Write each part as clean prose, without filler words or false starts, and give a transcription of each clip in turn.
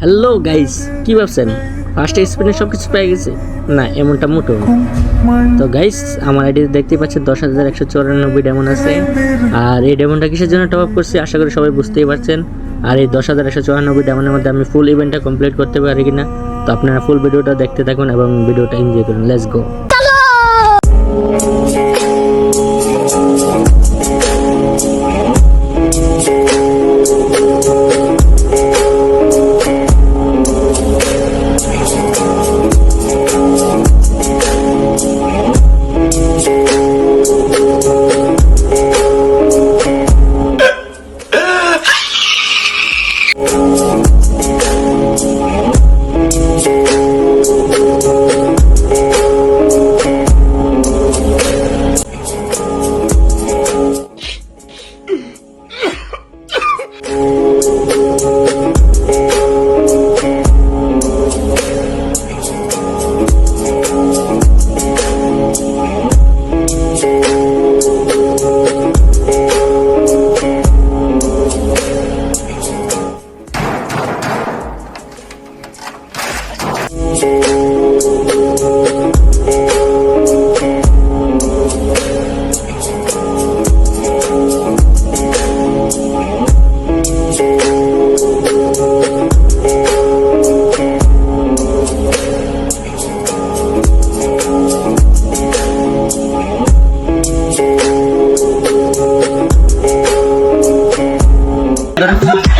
Hello guys, কি ভাবছেন first স্পিনে সব কিছু পেয়ে গেছে? না, এমনটা মোটো। তো গাইস, আমার আইডিতে দেখতে পাচ্ছেন 10,194 ডায়মন্ড আছে। আর এই ডায়মন্ডটা কিসের জন্য টপ আপ করছি আশা করি সবাই বুঝতেই পারছেন। আর এই 10,194 ডায়মন্ডের মধ্যে আমি ফুল ইভেন্টটা কমপ্লিট করতে পারি কিনা, তো আপনারা ফুল ভিডিওটা দেখতে থাকুন এবং ভিডিওটা এনজয় করুন। Let's go.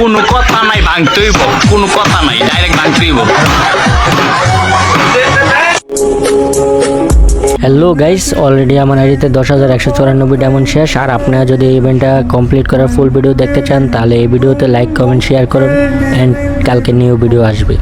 কোনো কথা নাই, ভাঙতেইব, কোনো কথা নাই, ডাইরেক্ট ভাঙতেইব। হ্যালো গাইস, অলরেডি আমার আইডিতে 10,194 ডায়মন্ড শেষ। আর আপনারা যদি এই ইভেন্টটা কমপ্লিট করার ফুল ভিডিও দেখতে চান তাহলে এই ভিডিওতে লাইক কমেন্ট শেয়ার করুন, অ্যান্ড কালকে নিউ ভিডিও আসবে।